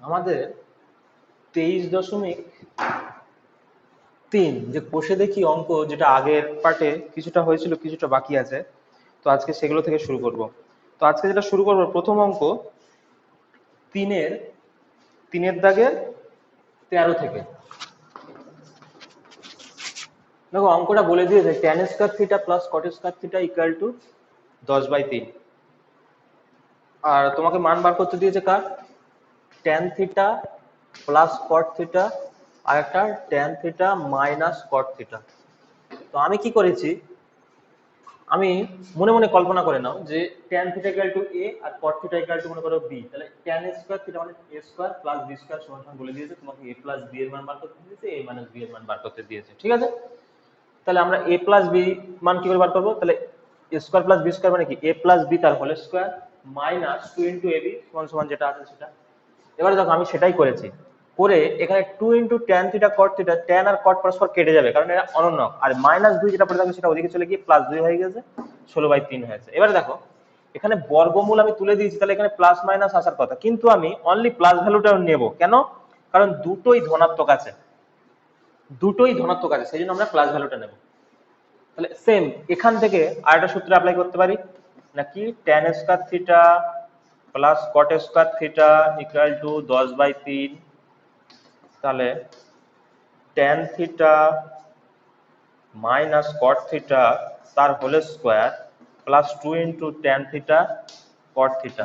আমাদের 23.3 যে কোষে দেখি অঙ্ক, যেটা আগের পার্টে কিছুটা হয়েছিল কিছুটা বাকি আছে, তো আজকে সেগুলো থেকে শুরু করব। তো আজকে যেটা শুরু করব, প্রথম অঙ্ক তিনের তিনের দাগের 13 থেকে। দেখো অঙ্কটা বলে দিয়েছে tan square theta plus cot square theta equal to 10/3। আর তোমাকে মান বার করতে দিয়েছে কার? tan theta plus cot theta আর একটা tan theta minus cot theta. তো আমি কি করেছি, আমি মনে মনে কল্পনা করে নাও যে tan theta equal to a আর cot থিটা ইকুয়াল টু মনে করো b, তাহলে tan স্কয়ার থিটা মানে a square plus b square সমান বলে দিয়েছে, তোমাকে a প্লাস b এর মান বার করতে দিয়েছে, a মাইনাস b এর মান বার করতে দিয়েছে, ঠিক আছে? তাহলে আমরা a প্লাস b মান কি করে বার করব? তাহলে a square plus b square মানে কি a প্লাস b তার whole square minus 2 into ab সমান সমান যেটা আছে সেটা। এবারে দেখো আমি সেটাই করেছি, করে এখানে 2 into tan theta cot theta, tan আর cot পরস্পর কেটে যাবে কারণ এটা অনন্য, আর মাইনাস 2 যেটা পড়ে থাকবে সেটা ওদিকে চলে গিয়ে প্লাস 2 হয়ে গেছে, 16/3 হয়েছে। এবারে দেখো এখানে বর্গমূল আমি তুলে দিয়েছি, তাহলে এখানে প্লাস মাইনাস আসার কথা, কিন্তু আমি অনলি প্লাস ভ্যালুটা নেব কেন? কারণ দুটোই ধনাত্মক আছে, সেই জন্য আমরা প্লাস ভ্যালুটা নেব। তাহলে সেম এখান থেকে আরেকটা সূত্র অ্যাপ্লাই করতে পারি নাকি, tan square theta plus cot square theta equal to 10/3। তাহলে tan theta minus cot theta তার whole square plus 2 into tan theta cot theta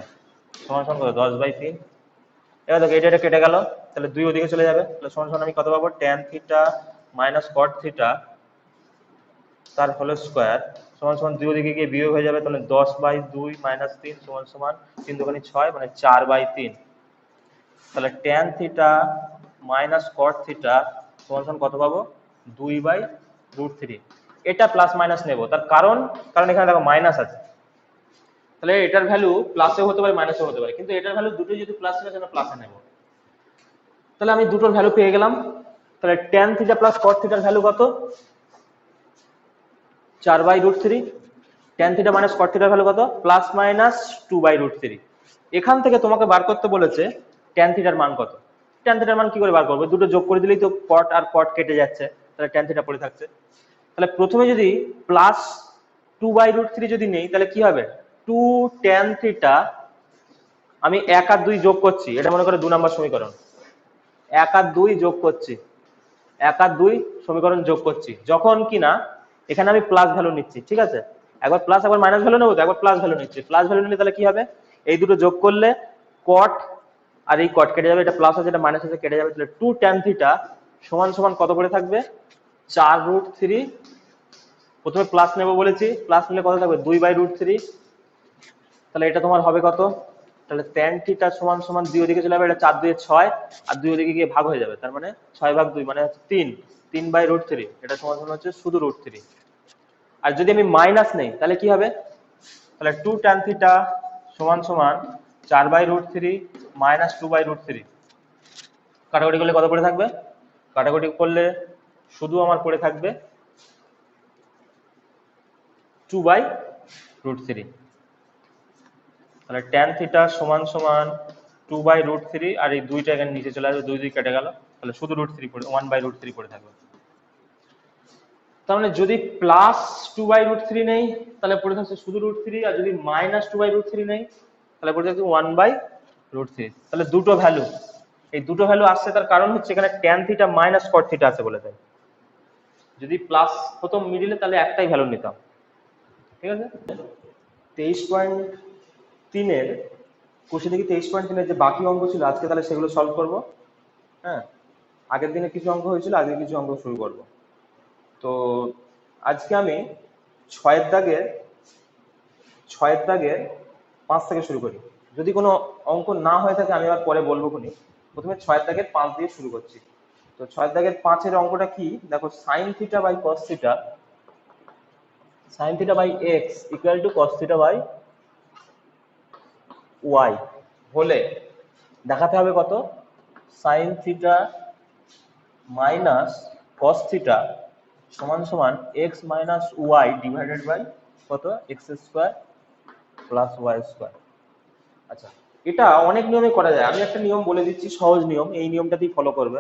সমান সমান কত? 10/3। এবার দেখো এটা কেটে গেল, তাহলে 2 ওদিকে চলে যাবে, তাহলে সমান সমান আমি কত পাবো? tan theta minus cot theta তার হোল স্কয়ার সমান সমান 2 ওদিকে গিয়ে বিয়োগ হয়ে যাবে, তাহলে 10/2 মাইনাস 3 সমান সমান 3 দুগুণে 6 মানে 4/3। তাহলে tan theta minus cot theta সমান সমান কত পাবো? 2/√3। এটা প্লাস মাইনাস নেব, তার কারণ এখানে দেখো মাইনাস আছে, তাহলে এটার ভ্যালু প্লাসেও হতে পারে মাইনাসও হতে পারে, কিন্তু এটার ভ্যালু দুটোই যদি প্লাস হয় তাহলে প্লাসে নেব। তাহলে আমি দুটোর ভ্যালু পেয়ে গেলাম। তাহলে tan থিটা প্লাস cot থিটার ভ্যালু কত? 4/√3। tan থিটা মাইনাস cot থিটার ভ্যালু কত? Plus minus 2/√3। এখান থেকে তোমাকে বার করতে বলেছে tan থিটার মান কত। tan থিটার মান কি করে বার করবে? দুটো যোগ করে দিলেই তো cot আর cot কেটে যাচ্ছে, তাহলে tan থিটা পড়ে থাকছে। তাহলে প্রথমে যদি প্লাস 2/√3 যদি নেই তাহলে কি হবে? 2 tan থিটা, আমি 1 আর 2 যোগ করছি, এটা মনে করো 2 নম্বর সমীকরণ, 1 আর 2 যোগ করছি, 1 আর 2 সমীকরণ যোগ করছি, যখন কিনা এখানে আমি প্লাস ভ্যালু নিচ্ছি, ঠিক আছে? একবার প্লাস একবার মাইনাস ভ্যালু নেবো, তো একবার প্লাস ভ্যালু নিচ্ছি। প্লাস ভ্যালু নিলে তাহলে কি হবে? এই দুটো যোগ করলে cot আর এই cot কেটে যাবে, এটা প্লাস আছে এটা মাইনাস আছে কেটে যাবে, তাহলে 2 tan থিটা সমান সমান কত পড়ে থাকবে? 4√3। প্রথমে প্লাস নেব বলেছি, প্লাস নিলে কত থাকবে? 2/√3। তাহলে এটা তোমার হবে কত? তাহলে tan থিটা সমান সমান 2 ওদিকে চলে যাবে, এটা 4 2 6 আর 2 ওদিকে গিয়ে ভাগ হয়ে যাবে, তার মানে 6/2 মানে হচ্ছে 3, 3/√3। এটা সমান সমান হচ্ছে শুধু √3। আর যদি আমি মাইনাস নেই তাহলে কি হবে? তাহলে 2 tan থিটা সমান সমান 4/√3 মাইনাস 2/√3। কাটাকুটি করলে কত পড়ে থাকবে? কাটাকুটি করলে শুধু আমার পড়ে থাকবে 2/√3। তাহলে tan থিটা সমান সমান 2/√3 আর এই দুইটা এখানে নিচে চলে আসবে, 2 2 কেটে গেল, তাহলে শুধু √3 পড়ে 1/√3 পড়ে থাকবে। তার মানে যদি প্লাস 2/√3 নেই তাহলে পড়ে থাকছে শুধু √3, আর যদি মাইনাস 2/√3 নেই তাহলে পড়ে থাকছে 1/√3। তাহলে দুটো ভ্যালু, এই দুটো ভ্যালু আসছে, তার কারণ হচ্ছে এখানে tan theta minus cot theta আছে বলে তাই। যদি প্লাস হতো মিডিলে তাহলে একটাই ভ্যালু নিতাম, ঠিক আছে? 23.3 কোষে দেখি 23.3 যে বাকি অঙ্ক ছিল আজকে, তাহলে সেগুলো সলভ করব। হ্যাঁ, আগের দিনে কিছু অঙ্ক হয়েছিল, আজকে কিছু অঙ্ক শুরু করব। তো আজকে আমি 6 দাগের 5 থেকে শুরু করি। যদি কোনো অঙ্ক না হয়ে থাকে আমি আবার পরে বলবো খুনি। প্রথমে 6 দাগের 5 দিয়ে শুরু করছি। তো 6 দাগের 5 অঙ্কটা কি দেখো, sin theta by cos theta, sin theta by x equal to cos theta by y হলে দেখাতে হবে কত? sin theta minus cos theta সমান সমান x minus y divided by কত? x square plus y square. আচ্ছা, এটা অনেক নিয়মে করা যায়, আমি একটা নিয়ম বলে দিচ্ছি, সহজ নিয়ম, এই নিয়মটাতেই ফলো করবে।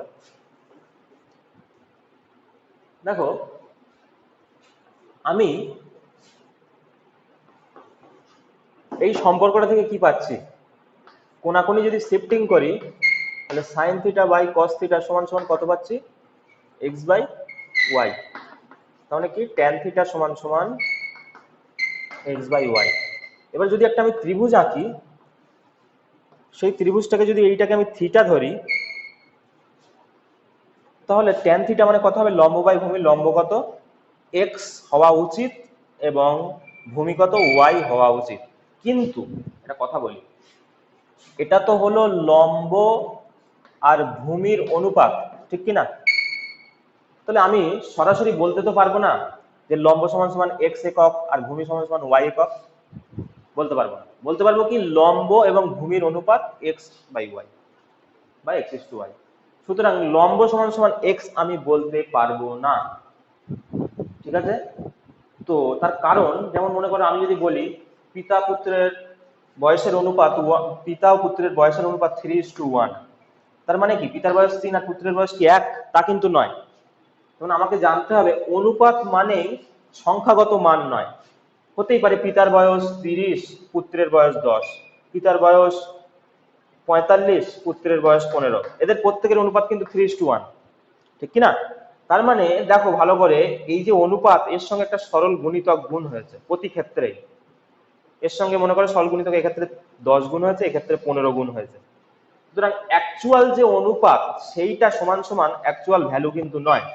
দেখো আমি এই সম্পর্কটা থেকে কি পাচ্ছি, কোনাকুনি যদি শিফটিং করি তাহলে sine theta by cos theta সমান সমান কত পাচ্ছি, এক্স বাই ওয়াই। তাহলে কি ট্যান থিটা সমান সমান এক্স বাই ওয়াই। এবার যদি একটা আমি ত্রিভুজ আঁকি, সেই ত্রিভুজটাকে যদি এইটাকে আমি থিটা ধরি, তাহলে ট্যান থিটা মানে কত হবে, লম্ব বাই ভূমি, লম্ব কত এক্স হওয়া উচিত এবং ভূমি কত ওয়াই হওয়া উচিত। কিন্তু একটা কথা বলি, এটা তো হলো লম্ব আর ভূমির অনুপাত, ঠিক কি না? তাহলে আমি সরাসরি বলতে তো পারবো না যে লম্ব সমান সমান এক্স একক আর ভূমি সমান সমান ওয়াই একক, বলতে পারবো না। বলতে পারবো কি, লম্ব এবং ভূমির অনুপাত এক্স বাই ওয়াই বা এক্স ইস টু ওয়াই। সুতরাং লম্ব সমান সমান এক্স আমি বলতে পারবো না, ঠিক আছে? তো তার কারণ, যেমন মনে করো আমি যদি বলি পিতা পুত্রের বয়সের অনুপাত, পিতা ও পুত্রের বয়সের অনুপাত 3:1, তার মানে কি পিতার বয়স 3 আর পুত্রের বয়স কি 1? তা কিন্তু নয়। তখন আমাকে জানতে হবে অনুপাত মানেই সংখ্যাগত মান নয়। হতেই পারে পিতার বয়স 30, পুত্রের বয়স 10, পিতার বয়স 45, পুত্রের বয়স 15, এদের প্রত্যেকের অনুপাত কিন্তু 3:1, ঠিক কিনা? তার মানে দেখো ভালো করে, এই যে অনুপাত, এর সঙ্গে একটা সরল গুণিতক গুণ হয়েছে প্রতি ক্ষেত্রেই। এর সঙ্গে মনে করো সরল গুণিতক এক্ষেত্রে 10 গুণ হয়েছে, এক্ষেত্রে 15 গুণ হয়েছে। সুতরাং অ্যাকচুয়াল যে অনুপাত সেইটা সমান সমান অ্যাকচুয়াল ভ্যালু কিন্তু নয়।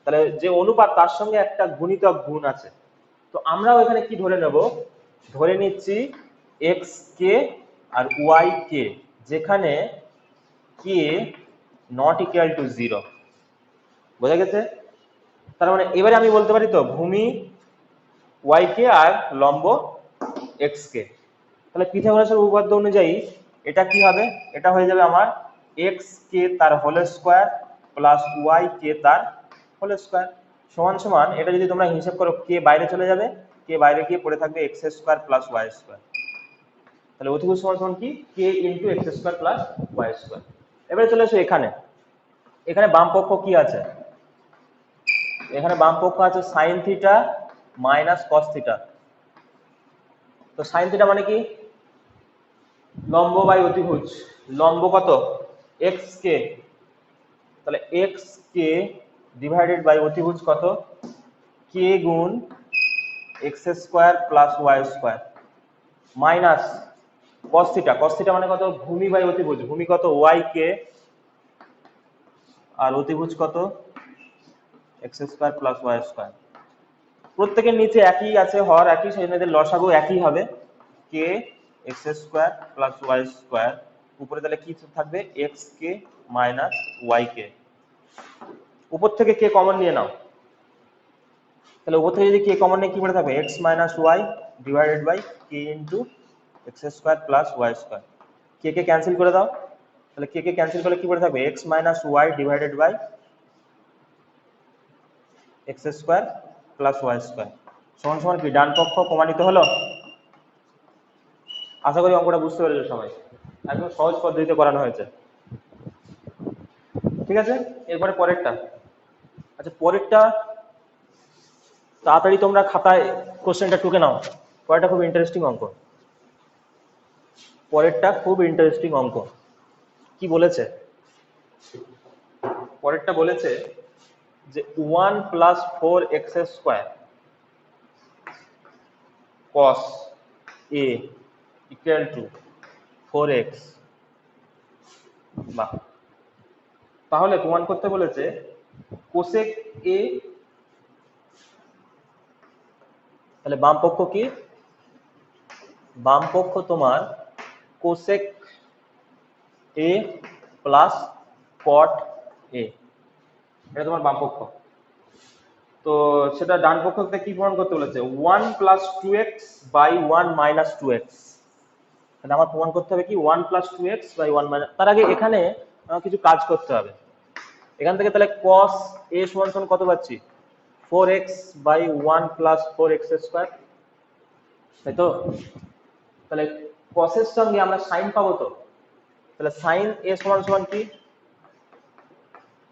তাহলে যে অনুপাত তার সঙ্গে একটা গুণিতক গুণ আছে। তো আমরাও এখানে কি ধরে নেব, ধরে নিচ্ছি এক্স কে আর ওয়াই কে, যেখানে কে নট ইকুয়াল টু 0। বোঝা গেছে? তার মানে এবারে আমি বলতে পারি তো ভূমি ওয়াই কে আর লম্ব এক্স কে। তাহলে পিথাগোরাসের উপপাদ্য অনুযায়ী এটা কি হবে, এটা হয়ে যাবে আমার এক্স কে তার হোল স্কোয়ার প্লাস ওয়াই কে তার হোল স্কোয়ার সমান সমান, এটা যদি তোমরা হিসাব করো কে বাইরে চলে যাবে, কে বাইরে গিয়ে পড়ে থাকবে x square plus y square. তাহলে অতিভুজ সমান সমান কি, k into x square plus y square. এবারে চলে এসো এখানে, এখানে বাম পক্ষ কি আছে, এখানে বাম পক্ষ আছে sine theta minus cos theta. তো সাইন থিটা মানে কি, লম্ব বাই অতিভুজ, লম্ব কত এক্স কে, তাহলে এক্স কে ডিভাইডেড বাই অতিভুজ কত কে গুণ x square plus y square minus cos theta, cos theta মানে কত ভূমি বাই অতিভুজ, ভূমি কত ওয়াই কে আর অতিভুজ কত x square plus y square. প্রত্যেকের নিচে একই আছে, হর একই, সেই জন্য এদের লসাগু একই হবে, কে x square plus y square, উপরে তাহলে কি থাকবে এক্স কে মাইনাস ওয়াই কে। উপর থেকে কে কমন নিয়ে নাও, তাহলে উপর থেকে যদি কে কমন নিয়ে কি পড়ে থাকবে x minus y divided by কে into x square plus y square. কে কে ক্যান্সেল করে দাও, তাহলে কে কে ক্যান্সেল করলে কি পড়ে থাকবে x minus y divided by x square plus y square সমান সমান কি ডান পক্ষ প্রমাণিত হলো। আশা করি অঙ্কটা বুঝতে পেরেছো সবাই, একদম সহজ পদ্ধতিতে করানো হয়েছে, ঠিক আছে? এরপরে পরেরটা, আচ্ছা পরেরটা তাড়াতাড়ি তোমরা খাতায় কোশ্চেনটা টুকে নাও, পরেরটা খুব ইন্টারেস্টিং অঙ্ক, পরেরটা খুব ইন্টারেস্টিং অঙ্ক। কি বলেছে, পরেরটা বলেছে যে 1 plus 4x square cos a equal to 4x। বাহ, তাহলে প্রমাণ করতে বলেছে কোসেক a, তাহলে বাম পক্ষ কি, বাম পক্ষ তোমার cosec a plus cot a, এটা তোমার বাম পক্ষ। তো সেটা ডান পক্ষ থেকে কি প্রমাণ করতে বলেছে 1 plus 2x by 1 minus 2x। তাহলে আমার প্রমাণ করতে হবে কি 1 প্লাস 2x বাই 1 মাইনাস, তার আগে এখানে কিছু কাজ করতে হবে। এখান থেকে তাহলে cos a সমান সমান কত পাচ্ছি 4x by 1 plus 4x square, তাই তো? তাহলে cos এর সঙ্গে আমরা sin পাবো তো, তাহলে সাইন এ সমান সমান কি,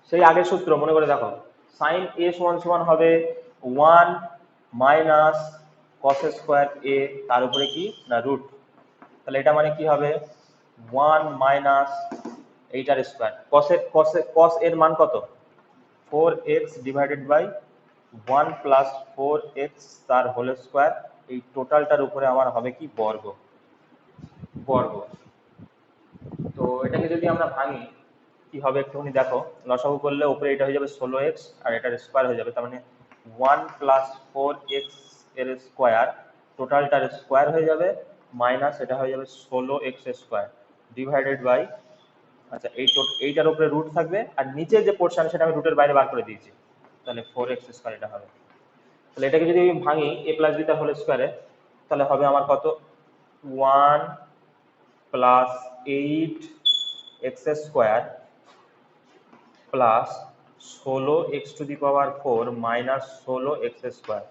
সেই আগের সূত্র মনে করে দেখো, সাইন এ সমান সমান হবে 1 মাইনাস কস স্কোয়ার এ, তার উপরে কি না রুট। তাহলে এটা মানে কি হবে 1 মাইনাস এইটার স্কোয়ার, কস এর মান কত 4x divided by 1 plus 4x তার হোল স্কোয়ার, এই টোটালটার উপরে আমার হবে কি বর্গ। বর্গ। তো এটাকে যদি আমরা ভাঙি কি হবে একটুখানি দেখো, লসাগু করলে উপরে এটা হয়ে যাবে 16x আর এটার স্কোয়ার হয়ে যাবে, তার মানে 1 প্লাস 4x এর স্কোয়ার, টোটালটার স্কোয়ার হয়ে যাবে, মাইনাস এটা হয়ে যাবে 16x স্কোয়ার ডিভাইডেড বাই, আচ্ছা এইটার উপরে রুট থাকবে, আর নিচে যে পোর্শন সেটা আমি রুটের বাইরে বার করে দিয়েছি, তাহলে 4x স্কোয়ার এটা হবে। তাহলে এটাকে যদি আমি ভাঙি a প্লাস বি তার হোল স্কোয়ারে, তাহলে হবে আমার কত 1 plus 8x square plus 16x to the power 4 minus 16x square,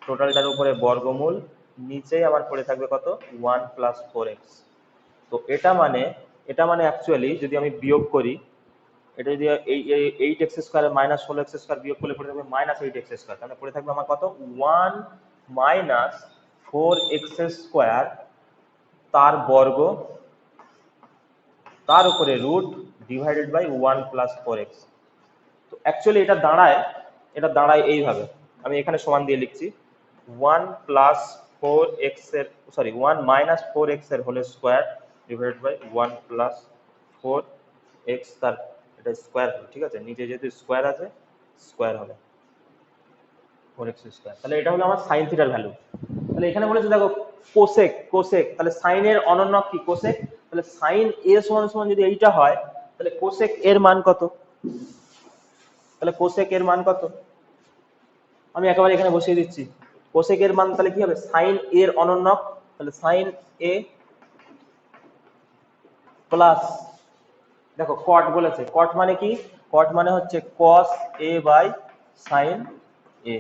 টোটালটার উপরে বর্গমূল, নিচেই আমার পড়ে থাকবে কত 1 প্লাস 4x। তো এটা মানে অ্যাকচুয়ালি যদি আমি বিয়োগ করি, এটা যদি এই 8x square minus 16x square বিয়োগ করলে পড়ে থাকবে মাইনাস 8x স্কোয়ার, তাহলে পড়ে থাকবে আমার কত 1 মাইনাস 4x স্কোয়ার তার বর্গ, তার উপরে root divided by 1 plus 4x। তো অ্যাকচুয়ালি এটা দাঁড়ায় এইভাবে, আমি এখানে সমান দিয়ে লিখছি 1 প্লাস 4x এর 1 মাইনাস 4x এর whole square divided by 1 plus 4x তার এটা স্কোয়ার হবে, ঠিক আছে, নিচে যেহেতু স্কোয়ার আছে স্কোয়ার হবে 4x স্কোয়ার। তাহলে এটা হলো আমার সাইন থিটার ভ্যালু। তাহলে এখানে বলেছে দেখো কোসেক, তাহলে সাইনের অনন্যক কি কোসেক, তাহলে সাইন এ সমান সমান যদি এইটা হয়, তাহলে কোসেক এর মান কত, তাহলে কোসেক এর মান কত, আমি একেবারে এখানে বসিয়ে দিচ্ছি, কোসেক এর মান তাহলে কি হবে সাইন এর অনন্যক, তাহলে সাইন এ প্লাস, দেখো কট বলেছে, কট মানে কি, কট মানে হচ্ছে কস এ বাই সাইন এ।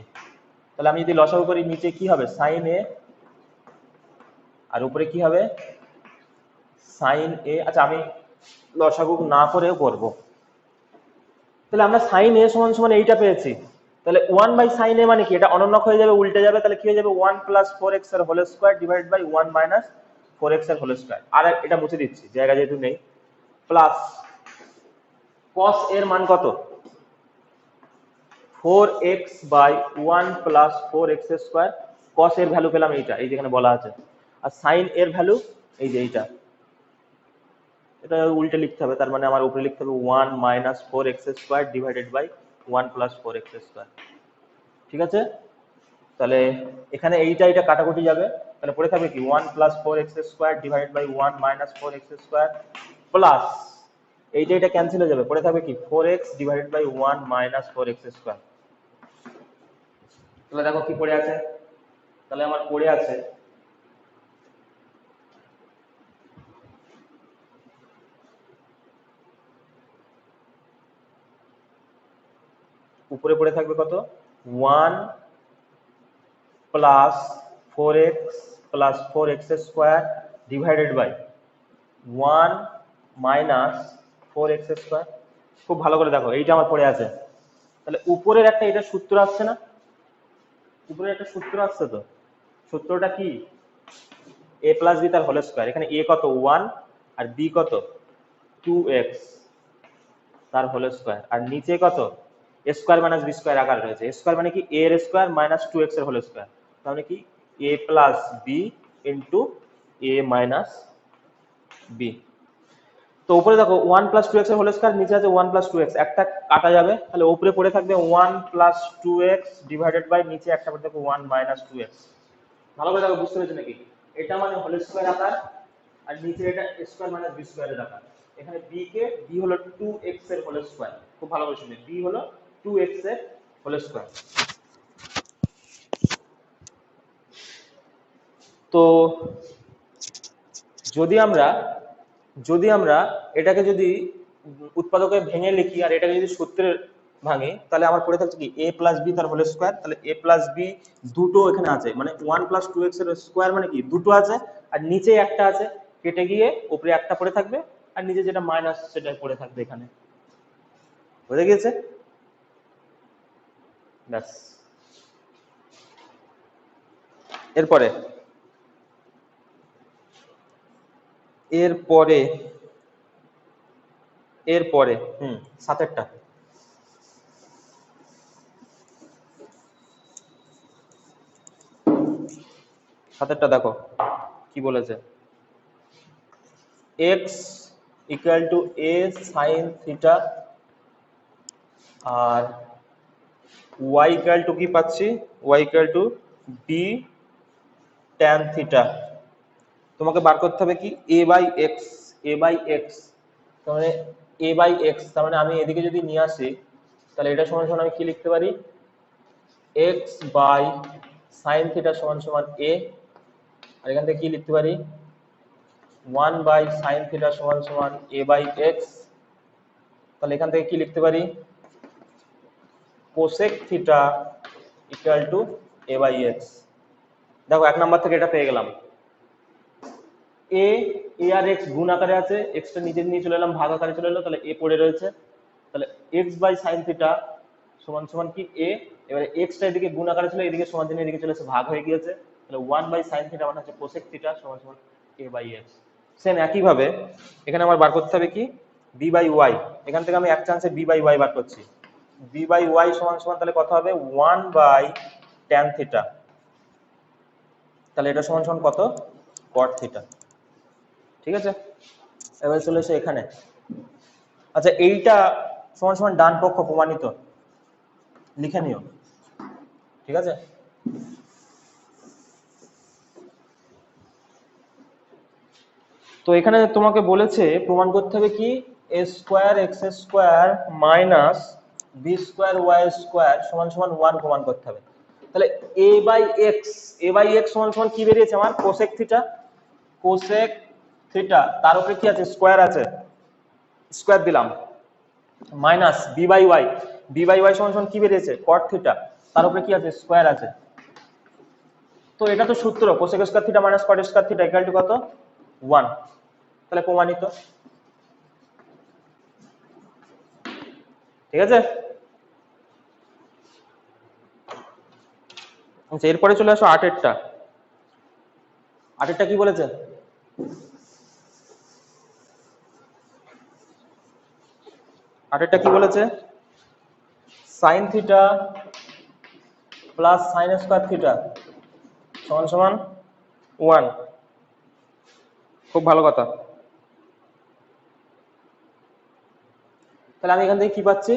তাহলে আমি যদি লসাগু করি নিচে কি হবে সাইন এ আর উপরে কি হবে সাইন এ, আচ্ছা আমি লসাগু না করেও করব। তাহলে আমরা সাইন এ সমান সমান এইটা পেয়েছি, তাহলে 1 বাই সাইন এ মানে কি, এটা অনন্যক হয়ে যাবে, উল্টে যাবে, তাহলে কি হয়ে যাবে 1 প্লাস 4x এর whole square divided by 1 minus 4x এর হোল স্কয়ার, আর এটা মুছে দিচ্ছি জায়গা যেহেতু নেই, প্লাস cos এর মান কত 4x by 1 plus 4x square, cos এর ভ্যালু পেলাম এইটা, এই যেখানে বলা আছে, আর সাইন এর ভ্যালু এই যে এইটা, এটা উল্টে লিখতে হবে, তার মানে আমার উপরে লিখতে হবে 1 minus 4x square divided by 1 plus 4x square, ঠিক আছে। তাহলে এখানে এইটা কাটাকুটি যাবে, তাহলে পড়ে থাকবে কি 1 plus 4x square divided by 1 minus 4x square plus এইটা ক্যান্সেল হয়ে যাবে, পড়ে থাকবে কি 4x divided by 1 minus 4x square. তাহলে দেখো কি পড়ে আছে, তাহলে আমার পড়ে আছে উপরে পড়ে থাকবে কত 1 plus 4x plus 4x square divided by 1 minus 4x square. খুব ভালো করে দেখো এইটা আমার পড়ে আছে, তাহলে উপরের একটা এটা সূত্র আসছে না, উপরের একটা সূত্র আসছে, তো সূত্রটা কি a প্লাস বি তার হোল স্কয়ার, এখানে a কত 1 আর b কত 2x তার হোল স্কয়ার, আর নিচে কত a square minus b square আকার রয়েছে, a স্কয়ার মানে কি a এর স্কয়ার মাইনাস 2x এর হোল স্কয়ার, তাহলে কি a plus b into a minus b। তো উপরে দেখো 1 প্লাস 2x এর হোল স্কয়ার, নিচে আছে 1 প্লাস 2x, একটা কাটা যাবে, তাহলে উপরে পড়ে থাকবে 1 প্লাস 2x ডিভাইডেড বাই নিচে একটা পড়ে থাকবে 1 মাইনাস 2x। ভালো করে দেখো বুঝতে পেরেছো নাকি, এটা মানে হোল স্কয়ার আকার, আর নিচে এটা a স্কয়ার মাইনাস b স্কয়ারের আকার, এখানে b হলো 2x এর হোল স্কয়ার, খুব ভালো করে শুনে, b হলো 2x এর হোল স্কয়ার। তো যদি আমরা এটাকে যদি উৎপাদকে ভেঙে লিখি আর এটাকে যদি সূত্রে ভাঙি, তাহলে আমার পড়ে থাকছে কি a প্লাস b তার হোল স্কয়ার, তাহলে a প্লাস b দুটো এখানে আছে, মানে 1 প্লাস 2x এর স্কয়ার মানে কি দুটো আছে, আর নিচে একটা আছে, কেটে গিয়ে উপরে একটা পড়ে থাকবে আর নিচে যেটা মাইনাস সেটাই পড়ে থাকবে এখানে। বুঝে গিয়েছে? ব্যাস। এরপরে এরপরে এরপরে সাতেরটা দেখো কি বলেছে, x equal to a sin theta আর y ইকুয়াল টু কি পাচ্ছি, y equal to b tan theta. তোমাকে বার করতে হবে কি a বাই x, তার মানে a বাই x, তার মানে আমি এদিকে যদি নিয়ে আসি তাহলে এটা সমান সমান আমি কি লিখতে পারি, x বাই sin থিটা সমান সমান a, আর এখান থেকে কি লিখতে পারি 1 বাই sin থিটা সমান সমান a বাই x, তাহলে এখান থেকে কি লিখতে পারি cosec theta equal to a by x। দেখো এক নাম্বার থেকে এটা পেয়ে গেলাম, a আর x গুণ আকারে আছে, x টা নিচে নিয়ে চলে এলাম, ভাগ আকারে চলে এলো, তাহলে a পড়ে রয়েছে, তাহলে x বাই sin থিটা সমান সমান কি a, এবারে x টা এদিকে গুণ আকারে ছিল, এদিকে সমান চিহ্ন এদিকে চলে এসে ভাগ হয়ে গিয়েছে, তাহলে 1 বাই sin থিটা মানে হচ্ছে cosec থিটা সমান সমান a বাই x। সেম একই ভাবে এখানে আমার বার করতে হবে কি b বাই y, এখান থেকে আমি এক চান্সে b বাই y বার করছি, b বাই y সমান সমান তাহলে কত হবে 1 বাই tan থিটা, তাহলে এটা সমান সমান কত cot থিটা। ঠিক আছে, এবার চলে এসে এখানে, আচ্ছা এইটা সমান সমান ডান পক্ষ প্রমাণিত, লিখে নিও। ঠিক আছে, তো এখানে তোমাকে বলেছে প্রমাণ করতে হবে কি a square x square minus b square y square সমান সমান 1 প্রমাণ করতে হবে। তাহলে a বাই x সমান সমান কি বেরিয়েছে আমার cosec থিটা, তার উপরে কি আছে স্কয়ার আছে, স্কয়ার দিলাম, মাইনাস b বাই y সমান সমান কি বেরিয়েছে cot থিটা, তার উপরে কি আছে স্কয়ার আছে। তো এটা তো সূত্র cosec square theta minus cot square theta equal to কত 1, তাহলে প্রমাণিত। ঠিক আছে, আচ্ছা এরপরে চলে আসো আটেরটা কি বলেছে, কি বলেছে sin theta plus sin square theta সমান সমান 1। খুব ভালো কথা, তাহলে আমি এখান থেকে কি পাচ্ছি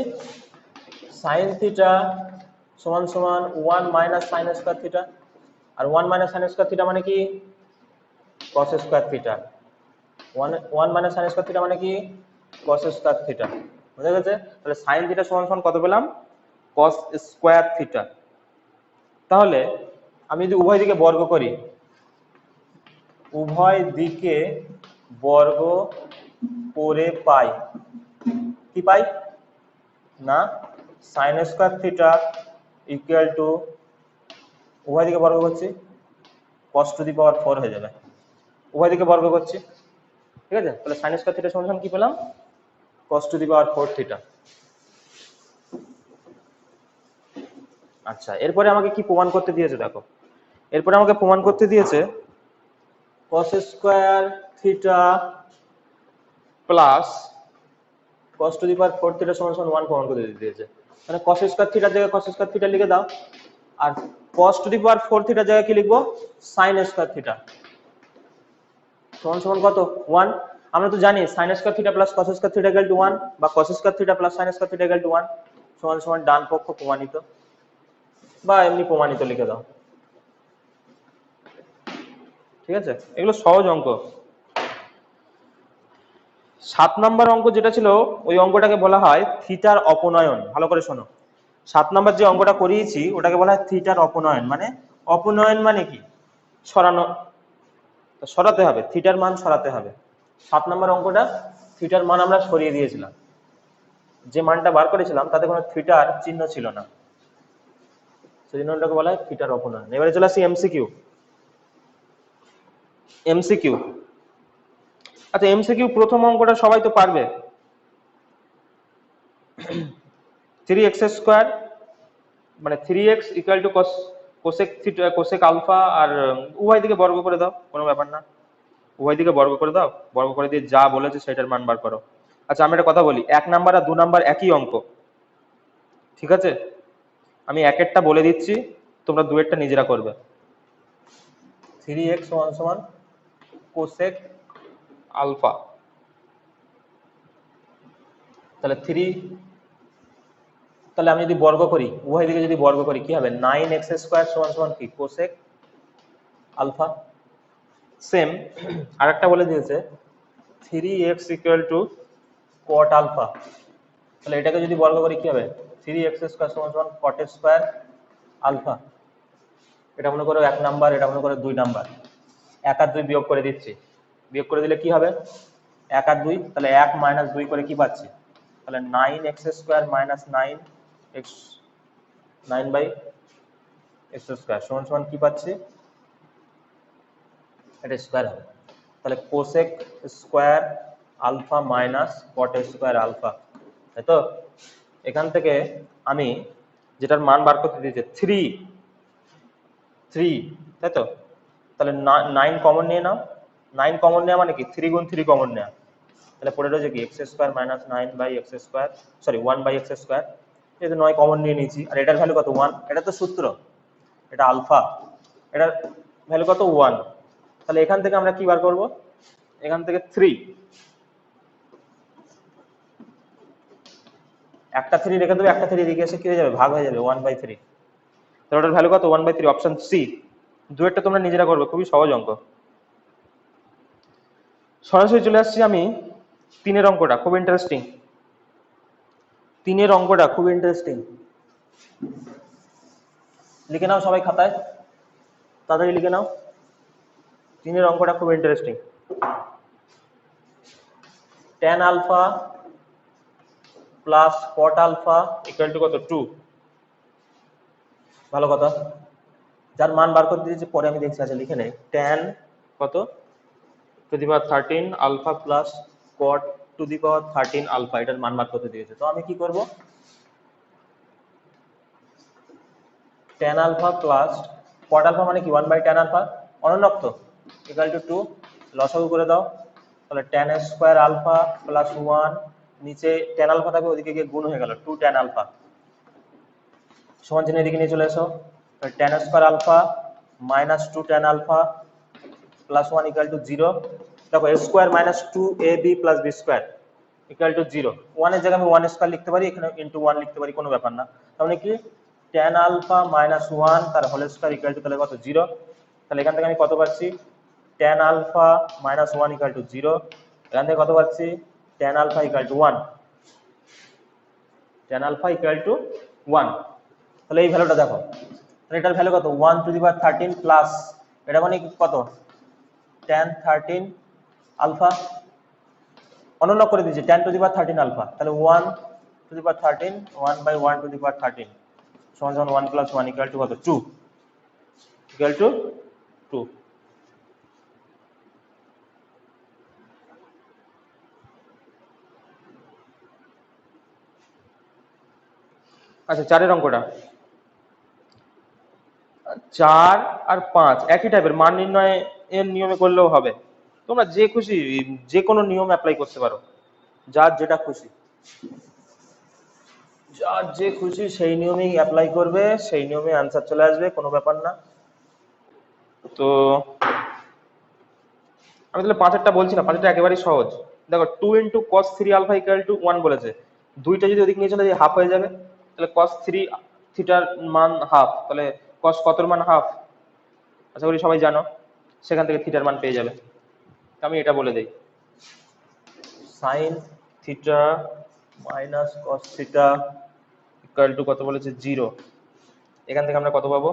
sin থিটা সমান সমান 1 মাইনাস sin স্কয়ার থিটা, আর 1 মাইনাস sin স্কয়ার থিটা মানে কি cos square theta, 1 minus sin square theta মানে কি cos স্কয়ার থিটা। বুঝা গেছে, তাহলে sin থিটা সমান সমান কত পেলাম cos স্কয়ার থিটা। তাহলে আমি যদি উভয় দিকে বর্গ করি, উভয় দিকে বর্গ করে পাই কি পাই না sin square theta equal two, উভয় দিকে বর্গ করছি cos টু দি পাওয়ার 4 হয়ে যাবে, উভয় দিকে বর্গ করছি। ঠিক আছে, তাহলে sin স্কয়ার থিটা সমান কি পেলাম cos to the power 4 theta. আচ্ছা এরপরে আমাকে কি প্রমাণ করতে দিয়েছে দেখো, এরপরে আমাকে প্রমাণ করতে দিয়েছে cos square theta plus cos to the power 4 theta সমান সমান 1 প্রমাণ করতে দিয়েছে। মানে cos স্কয়ার থিটার জায়গায় cos স্কয়ার থিটা লিখে দাও, আর cos টু দি পাওয়ার 4 থিটার জায়গায় কি লিখবো sin স্কয়ার থিটা সমান সমান কত 1। আমরা তো জানি sin square theta plus cos square theta equal to 1 বা cos square theta plus sin square theta equal to 1 সমান সমান ডান পক্ষ প্রমাণিত, বা এমনি প্রমাণিত লিখে দাও। ঠিক আছে, এগুলো সহজ অঙ্ক। 7 নম্বর অঙ্ক যেটা ছিল ওই অঙ্কটাকে বলা হয় থিটার অপনয়ন। ভালো করে শোনো, 7 নম্বর যে অঙ্কটা করিয়েছি ওটাকে বলা হয় থিটার অপনয়ন। মানে অপনয়ন মানে কি সরানো, সরাতে হবে, থিটার মান সরাতে হবে। 7 নম্বর অঙ্কটা থিটার মান আমরা সরিয়ে দিয়েছিলাম, যে মানটা বার করেছিলাম তাতে কোনো থিটার চিহ্ন ছিল না, সেই জন্য ওটাকে বলা হয় থিটার অপনয়ন। এবারে চলে আসি এমসিকিউ। আচ্ছা এমসিকিউ প্রথম অঙ্কটা সবাই তো পারবে। 3x² মানে 3x equal to cosec theta cosec alpha, আর উভয় দিকে বর্গ করে দাও, কোনো ব্যাপার না, উভয় দিকে বর্গ করে দাও, বর্গ করে দিয়ে যা বলেছে সেটার মান বার করো। আচ্ছা আমি একটা কথা বলি, 1 নাম্বার আর 2 নাম্বার একই অঙ্ক, ঠিক আছে? আমি একেরটা বলে দিচ্ছি, তোমরা দুয়েরটা নিজেরা করবে। 3x সমান সমান কোসেক আলফা, তাহলে 3, তাহলে আমি যদি বর্গ করি, উভয় দিকে যদি বর্গ করি কি হবে, 9x² সমান সমান কি কোসেক আলফা। সেম আরেকটা বলে দিয়েছে 3x ইকুয়াল টু কট আলফা, তাহলে এটাকে যদি বর্গ করি কি হবে, 3x² সমান সমান কট² আলফা। এটা মনে করো 1 নাম্বার, এটা মনে করো 2 নাম্বার। 1 আর 2 বিয়োগ করে দিচ্ছি, বিয়োগ করে দিলে কি হবে, 1 আর 2, তাহলে 1 মাইনাস 2 করে কি পাচ্ছি, তাহলে 9x² মাইনাস 9x 9/x² সমান সমান কি পাচ্ছি, এটা স্কয়ার হবে, তাহলে cosec square alpha minus cot square alpha, তাই তো? এখান থেকে আমি যেটার মান বার করতে দিয়েছে 3, তাই তো? তাহলে 9 কমন নিয়ে নাও, 9 কমন নেওয়া মানে কি 3 গুণ 3 কমন নেওয়া, তাহলে পড়ে রয়েছে কি x² minus 9/x², sorry 1/x², যেহেতু 9 কমন নিয়ে নিয়েছি, আর এটার ভ্যালু কত 1, এটা তো সূত্র, এটা আলফা, এটার ভ্যালু কত 1, তাহলে এখান থেকে আমরা কি বার করব, এখান থেকে 3, একটা 3 রেখে দেবো, একটা 3 এদিকে এসে কি হয়ে যাবে, ভাগ হয়ে যাবে 1/3, তাহলে ওটার ভ্যালু কত 1/3, অপশন সি। দুয়েরটা তোমরা নিজেরা করবে, খুবই সহজ অঙ্ক। সরাসরি চলে আসছি আমি 3-এর অঙ্কটা, খুব ইন্টারেস্টিং, 3-এর অঙ্কটা খুব ইন্টারেস্টিং, লিখে নাও সবাই খাতায়, তাড়াতাড়ি লিখে নাও, 3-এর অঙ্কটা খুব interesting. tan alpha plus cot alpha equal to কত 2, ভালো কথা, যার মান বার করতে দিয়েছি পরে আমি দেখছি, আচ্ছা লিখে নেই, tan কত to the power 13 alpha plus cot to the power 13 alpha, এটার মান বার করতে দিয়েছে। তো আমি কি করব, tan alpha plus cot alpha মানে কি 1/tan আলফা, অনুন্নত ইকুয়াল টু 2, লসাগু করে দাও, তাহলে tan স্কয়ার আলফা প্লাস 1, নিচে tan আলফা থাকবে, ওদিকে গিয়ে গুণ হয়ে গেল 2 tan আলফা, সমান চিহ্ন এদিকে নিয়ে চলে এসো, তাহলে tan square alpha minus 2 tan alpha plus 1 equal to 0, দেখো a square minus 2ab plus b square equal to 0, 1 এর জায়গায় আমি 1 স্কয়ার লিখতে পারি, এখানে ইনটু 1 লিখতে পারি, কোনো ব্যাপার না, তার মানে কি tan আলফা মাইনাস 1 তার হোল স্কয়ার ইকুয়াল টু তাহলে কত 0, তাহলে এখান থেকে আমি কত পাচ্ছি, tan alpha minus 1 equal to 0, এখান থেকে কত পাচ্ছি, tan alpha equal to 1, tan alpha equal to 1, তাহলে এই ভ্যালুটা দেখো, তাহলে এটার ভ্যালু কত 1 টু দি পাওয়ার 13 প্লাস এটা মানে কত tan 13 আলফা, অনুন্নত করে দিয়েছি tan to the power 13 alpha, তাহলে 1 two the power 13 1/1 two the power 13 সমান সমান 1 প্লাস 1 ইকুয়াল টু কত 2, ইকুয়াল টু 2। আচ্ছা 4-এর অঙ্কটা, 4 আর 5 একই টাইপের, মান নির্ণয় এর নিয়মে করলেও হবে, তোমরা যে খুশি যে কোনো নিয়ম অ্যাপ্লাই করতে পারো, যার যেটা খুশি, যার যে খুশি সেই নিয়মেই অ্যাপ্লাই করবে, সেই নিয়মে আনসার চলে আসবে, কোনো ব্যাপার না। তো আমি তাহলে 5-এরটা বলছি না, 5-এরটা একেবারেই সহজ, দেখো 2 into cos 3 alpha equal to 1 বলেছে, দুইটা যদি ওদিক নিয়ে চলে যায় হাফ হয়ে যাবে, তাহলে cos 3 থিটার মান হাফ, তাহলে cos কতর মান হাফ, আশা করি সবাই জানো, সেখান থেকে থিটার মান পেয়ে যাবে। আমি এটা বলে দেই, sin theta minus cos theta equal to কত বলেছে 0, এখান থেকে আমরা কত পাবো,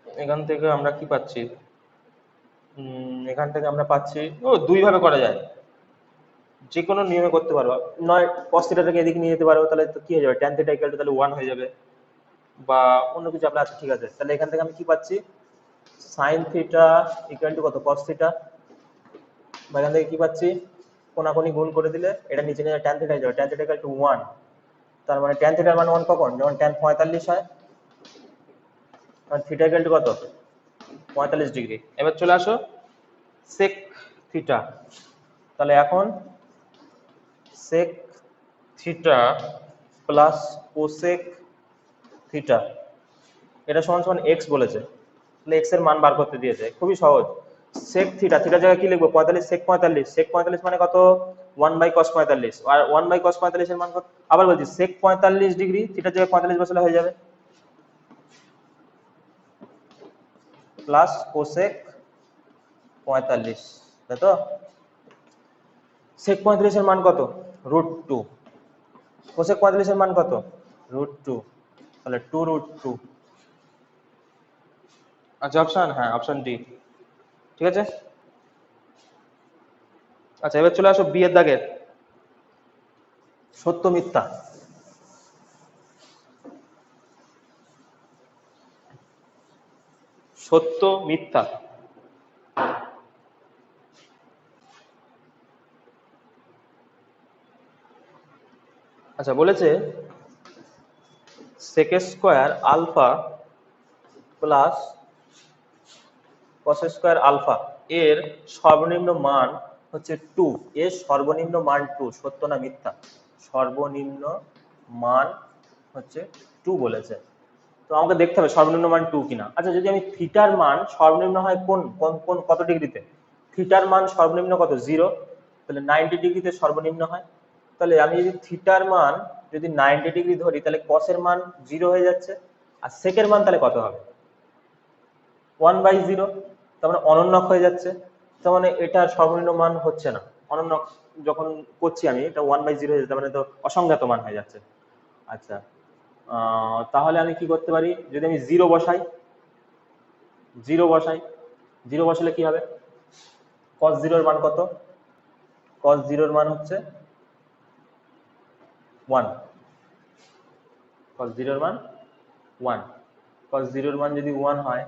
এখান থেকে আমরা কি পাচ্ছি, এখান থেকে আমরা পাচ্ছি, ও দুই ভাবে করা যায়, যে কোনো নিয়মে করতে পারো, নয় cos থিটাটাকে এদিকে নিয়ে যেতে পারো, তাহলে তো কি হয়ে যাবে tan থিটা ইকুয়াল টু তাহলে 1 হয়ে যাবে, বা অন্য কিছু আপনার আছে, ঠিক আছে, তাহলে এখান থেকে আমি কি পাচ্ছি সাইন থিটা ইকুয়াল টু কত কস থিটা, এখান থেকে কি পাচ্ছি কোনাকুনি গুণ করে দিলে এটা নিচে নিয়ে ট্যান থিটা হয়ে যাবে, ট্যান থিটা ইকুয়াল টু 1, তার মানে ট্যান থিটার মান 1 কখন, যখন ট্যান 45 হয়, আর থিটা ইকুয়াল টু কত 45 ডিগ্রি। এবার চলে আসো সেক থিটা, তাহলে এখন sec theta plus cosec theta এটা সমান সমান x বলেছে, তাহলে x এর মান বার করতে দিয়েছে, খুবই সহজ। সেক থিটা, থিটার জায়গায় কি লিখবো 45, সেক 45, সেক 45 মানে কত 1/cos 45, আর 1/cos 45 এর মান কত, আবার বলছি সেক 45 ডিগ্রি, থিটার জায়গায় 45 বসালে হয়ে যাবে, প্লাস কোসেক 45, তাই তো। সেক 45 এর মান কত √2, কোসেক 45 এর মান কত √2, তাহলে 2√2। আচ্ছা অপশন, হ্যাঁ অপশন ডি, ঠিক আছে। আচ্ছা এবার চলে আসো বি এর দাগের সত্য মিথ্যা। সত্য মিথ্যা, আচ্ছা বলেছে sec square alpha plus cos square alpha এর সর্বনিম্ন মান হচ্ছে 2, এর সর্বনিম্ন মান 2, সত্য না মিথ্যা, সর্বনিম্ন মান হচ্ছে 2 বলেছে, তো আমাকে দেখতে হবে সর্বনিম্ন মান 2 কিনা। আচ্ছা যদি আমি থিটার মান সর্বনিম্ন হয় কোন কোন কোন কত ডিগ্রিতে, থিটার মান সর্বনিম্ন কত 0, তাহলে 90 ডিগ্রিতে সর্বনিম্ন হয়, তাহলে আমি যদি থিটার মান যদি 90 ডিগ্রি ধরি তাহলে কসের মান 0 হয়ে যাচ্ছে, আর সেকের মান তাহলে কত হবে 1/0, তার মানে অনন্যক হয়ে যাচ্ছে, তার মানে এটা সর্বনিম্ন মান হচ্ছে না, অনন্যক যখন করছি আমি এটা 1/0 হয়ে যাচ্ছে, মানে তো অসংজ্ঞাত মান হয়ে যাচ্ছে। আচ্ছা তাহলে আমি কি করতে পারি, যদি আমি 0 বসাই, 0 বসালে কি হবে, cos 0 এর মান কত, cos 0 এর মান হচ্ছে 1, cos 0 এর মান 1, cos 0 এর মান যদি 1 হয়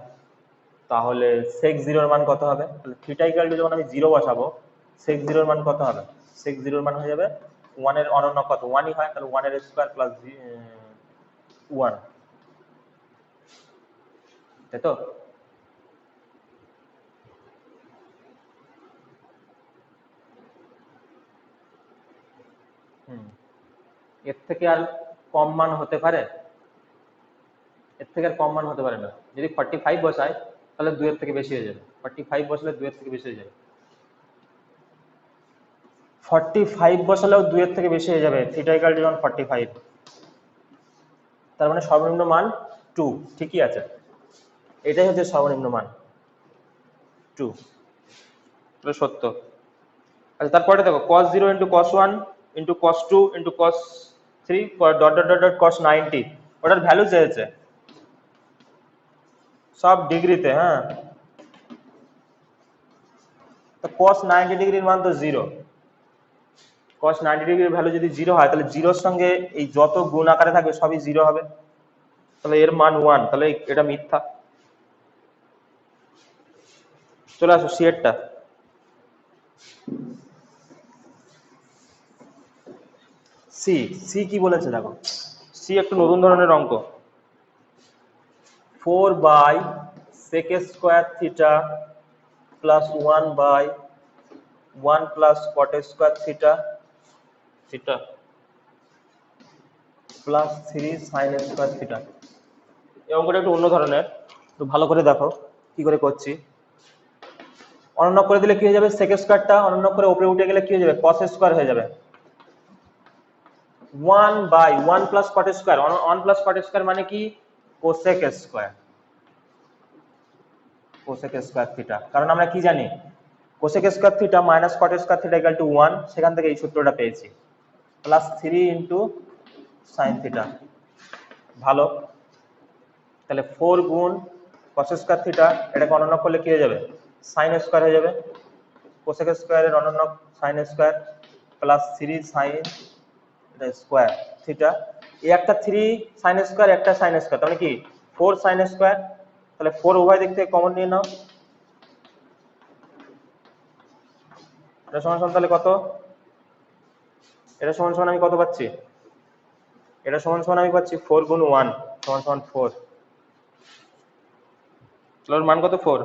তাহলে sec 0 এর মান কত হবে, তাহলে থিটা ইকুয়াল টু যখন আমি 0 বসাবো sec 0 এর মান কত হবে, sec 0 এর মান হয়ে যাবে 1 এর অনন্য কত 1 ই হয়, তাহলে 1 এর স্কয়ার প্লাস 1, তাই তো। এর থেকে আর কম মান হতে পারে, এর থেকে আর কম মান হতে পারে না, যদি 45 বসাই তাহলে 2 এর থেকে বেশি হয়ে যাবে, 45 বসালে 2 এর থেকে বেশি হয়ে যাবে, 45 বসালেও 2 এর থেকে বেশি হয়ে যাবে, থিটা ইকুয়াল টু 45, তার মানে সর্বনিম্ন মান 2, ঠিকই আছে, এটাই হচ্ছে সর্বনিম্ন মান 2, এটা সত্য। আচ্ছা তারপরে দেখো cos 0 into cos 1 into cos 2 into cos 3 dot dot dot dot cos 90, ওটার ভ্যালু চেয়েছে সব ডিগ্রিতে, হ্যাঁ তো cos 90 ডিগ্রির মান তো 0, cos 90 ডিগ্রির ভ্যালু যদি 0 হয় তাহলে 0 এর সঙ্গে এই যত গুণ আকারে থাকবে সবই 0 হবে, তাহলে এর মান 1, তাহলে এটা মিথ্যা। চলে আসো সি এরটা, সি, সি কি বলেছে দেখো, সি একটু নতুন ধরনের অঙ্ক, 4/sec square theta plus 1/1 plus cot square theta theta plus 3 sin square theta. এই অঙ্কটা একটু অন্য ধরনের, একটু ভালো করে দেখো কি করে করছি। অনন্য করে দিলে কি হয়ে যাবে, sec স্কয়ারটা অনন্য করে উপরে উঠে গেলে কি হয়ে যাবে cos স্কয়ার হয়ে যাবে, 1/1 plus cot square, 1 plus cot square মানে কি cosec square, cosec square theta, কারণ আমরা কি জানি cosec square theta minus cot square theta equal to 1, সেখান থেকে এই সূত্রটা পেয়েছি, প্লাস 3 ইনটু sin থিটা, ভালো, তাহলে 4 গুণ cos স্কয়ার থিটা, এটাকে অনন্য করলে কি হয়ে যাবে sin স্কয়ার হয়ে যাবে, cosec স্কয়ারের অনন্য sin square plus 3 sin square theta, এই একটা 3 sin স্কয়ার একটা sin স্কয়ার, তাহলে কি 4 sin স্কয়ার তাহলে 4 উভয় দিক থেকে কমন নিয়ে নাও। এটা সমান সমান তাহলে কত? এটা সমান সমান আমি কত পাচ্ছি? এটা সমান সমান আমি পাচ্ছি 4 গুণ 1 সমান সমান 4। তাহলে মান কত? 4।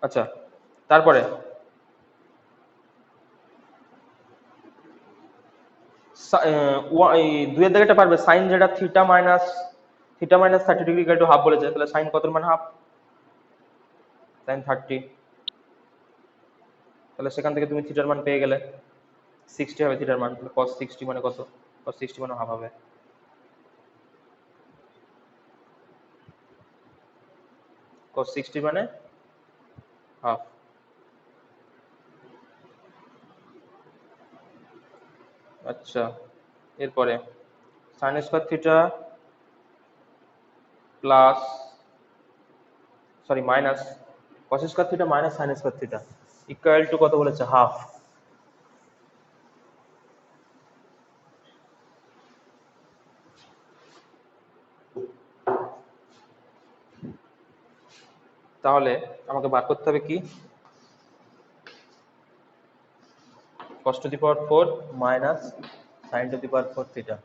আচ্ছা, তারপরে দুইয়ের জায়গাটা পারবে সাইন যেটা theta minus 30 degree equal to half বলেছে, তাহলে সাইন কত মান? হাফ। সাইন 30, তাহলে সেখান থেকে তুমি থিটার মান পেয়ে গেলে 60 হবে থিটার মান। তাহলে cos 60 মানে কত? cos 60 মানে হাফ হবে। cos 60 মানে হাফ। আচ্ছা, এরপরে sine square theta plus minus cos square theta minus sine square theta equal to কত বলেছে? হাফ। তাহলে আমাকে বার করতে হবে কি? cos to the power 4 minus sin to the power 4 theta.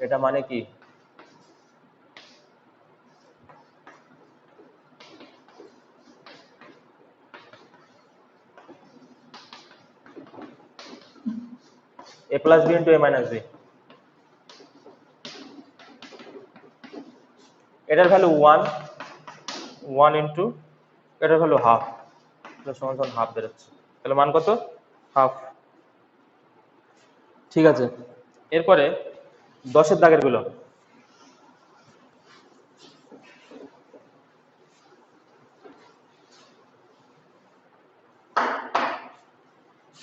এটা মানে কি? a plus b into a minus b. এটার ভ্যালু 1 ইন্টু এটার ভ্যালু হাফ, সমান সমান হাফ বেরোচ্ছে। তাহলে মান কত? হাফ। ঠিক আছে, এরপরে 10-এর দাগের গুলো।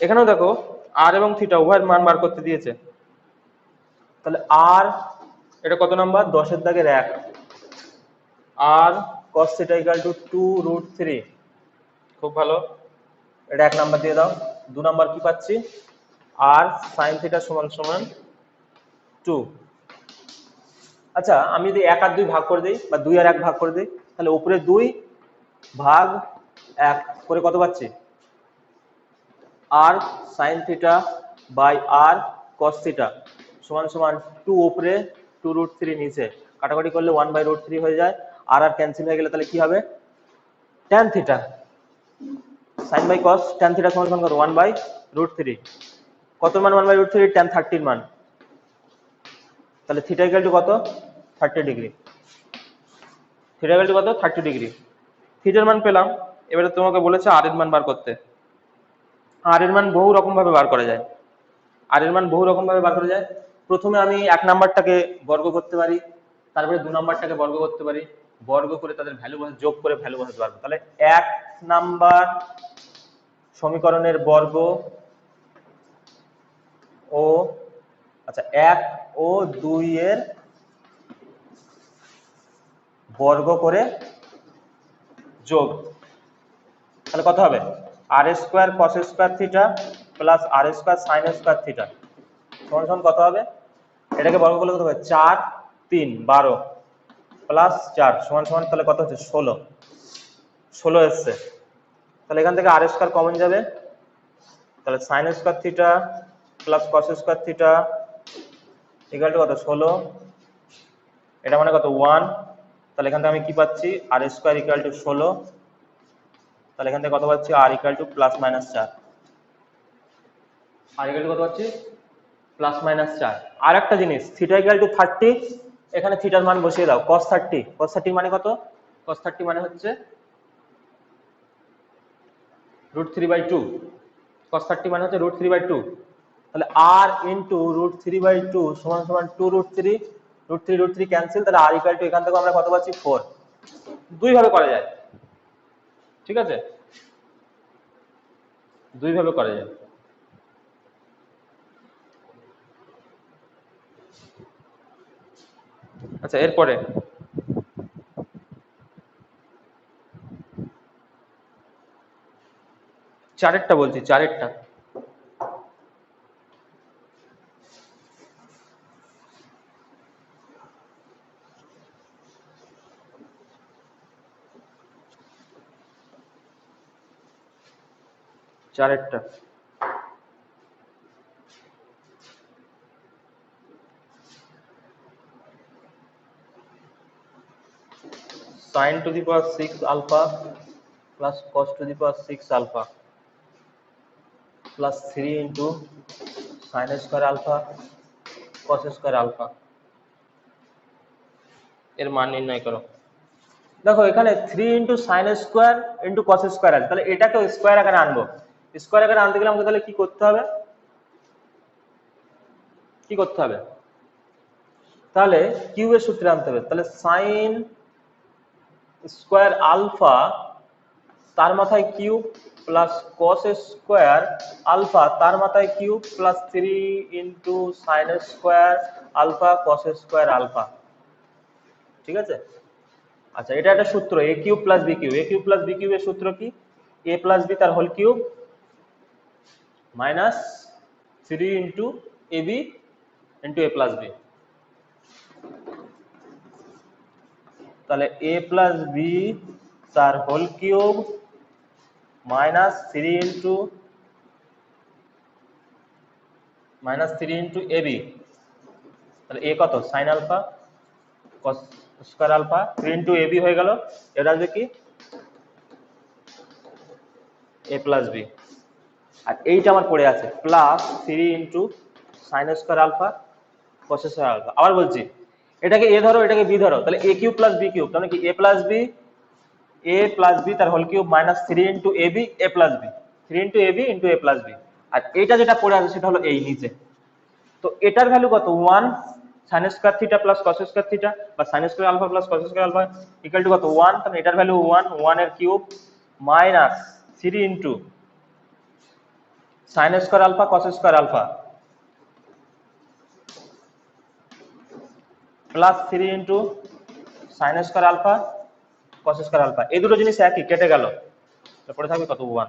এখানেও দেখো আর এবং থিটা উভয়ের মান বার করতে দিয়েছে। তাহলে আর এটা কত নাম্বার? 10-এর দাগের 1। আর cos থিটা ইকুয়াল টু 2√3। খুব ভালো, এটা 1 নাম্বার দিয়ে দাও। 2 নাম্বার কি পাচ্ছি? আর sin থিটা সমান সমান 2। আচ্ছা, আমি যদি 1 আর 2 ভাগ করে দিই বা 2 আর 1 ভাগ করে দিই, তাহলে উপরে 2 ভাগ 1 করে কত পাচ্ছি? আর sin থিটা বাই আর cos থিটা সমান সমান 2 উপরে 2√3 নিচে, কাটাকাটি করলে 1/√3 হয়ে যায়। আর আর ক্যান্সেল হয়ে গেলে তাহলে কি হবে? tan theta sin by cos tan theta সমান সমান কত? 1/√3। কত মান 1/√3? tan 30 মান। তাহলে থিটা ইকুয়াল টু কত? 30 ডিগ্রি। থিটা ইকুয়াল টু কত? 30 ডিগ্রি। থিটার মান পেলাম। এবারে তোমাকে বলেছে আর এর মান বার করতে। আর এর মান বহু রকম ভাবে বার করা যায়। আর এর মান বহু রকম ভাবে বার করা যায়। প্রথমে আমি 1 নাম্বারটাকে বর্গ করতে পারি, তারপরে 2 নাম্বারটাকে বর্গ করতে পারি, বর্গ করে তাদের ভ্যালু যোগ করে ভ্যালু বসাতে পারবো। তাহলে 1 নাম্বার সমীকরণের বর্গ ও আচ্ছা 1 ও 2 এর বর্গ করে যোগ, তাহলে কত হবে? R square cos square theta plus r square sin square theta সমান সমান কত হবে? এটাকে বর্গ করলে কত হবে? 4 3 12 প্লাস 4 সমান সমান তাহলে কত হচ্ছে? 16 এসছে। তাহলে এখান থেকে আর স্কয়ার কমন যাবে, তাহলে sin square theta plus cos square theta equal to কত? 16। এটা মানে কত? 1। তাহলে এখান থেকে আমি কি পাচ্ছি? R square equal to 16। তাহলে এখান থেকে কত পাচ্ছি? R equal to plus minus 4। R equal to কত পাচ্ছি? Plus minus 4। আর একটা জিনিস, থিটা ইকুয়াল টু 30, এখানে থিটার মান বসিয়ে দাও। cos 30 মানে কত? cos 30 মানে হচ্ছে √3/2। cos 30 মানে হচ্ছে √3/2। তাহলে r ইন্টু √3/2 সমান সমান 2√3, √3 ক্যান্সেল, তাহলে r ইকুয়াল টু এখান থেকে আমরা কত পাচ্ছি? 4। দুই ভাবে করা যায়, ঠিক আছে? দুই ভাবে করা যায়। আচ্ছা, এরপরে চারেরটা বলছি, চারেরটা। চারেরটা sin to the power 6 alpha plus cos to the power 6 alpha plus 3 into sin square alpha cos square alpha এর মান নির্ণয় করো। দেখো এখানে 3 into sin square into cos square আছে, তাহলে এটাকে স্কয়ার আকারে আনবো। স্কয়ার আকারে আনতে গেলে আমাকে তাহলে কি করতে হবে, তাহলে কিউবের সূত্রে আনতে হবে। তাহলে sin স্কয়ার আলফা তার মাথায় cube plus cos square alpha তার মাথায় cube plus 3 into sin square alpha cos square alpha. ঠিক আছে, আচ্ছা এটা একটা সূত্র a cube plus b cube. a cube plus b কিউবের সূত্র কি, a প্লাস b তার whole cube minus 3 into ab into a plus b। তাহলে a প্লাস b তার whole cube minus 3 into ab। তাহলে a কত, sin alpha cos square alpha 3 into ab হয়ে গেল। এটা আসবে কি a প্লাস b, আর এইটা আমার পড়ে আছে plus 3 into sin square alpha cos square alpha. আবার বলছি এটাকে a ধরো এটাকে b ধরো, তাহলে a cube plus b cube তাহলে কি a প্লাস b তার whole cube minus 3 into ab a plus b 3 into ab into a plus b। আর এইটা যেটা পড়ে আছে সেটা হলো এই নিচে, তো এটার ভ্যালু কত 1 sin square theta plus cos square theta বা sin square alpha plus cos square alpha equal to কত 1। তাহলে এটার ভ্যালু 1 এর cube minus 3 into sin square alpha cos square alpha plus 3 into sin square alpha cos square alpha. এই দুটো জিনিস একই, কেটে গেল, তারপরে থাকবে কত 1।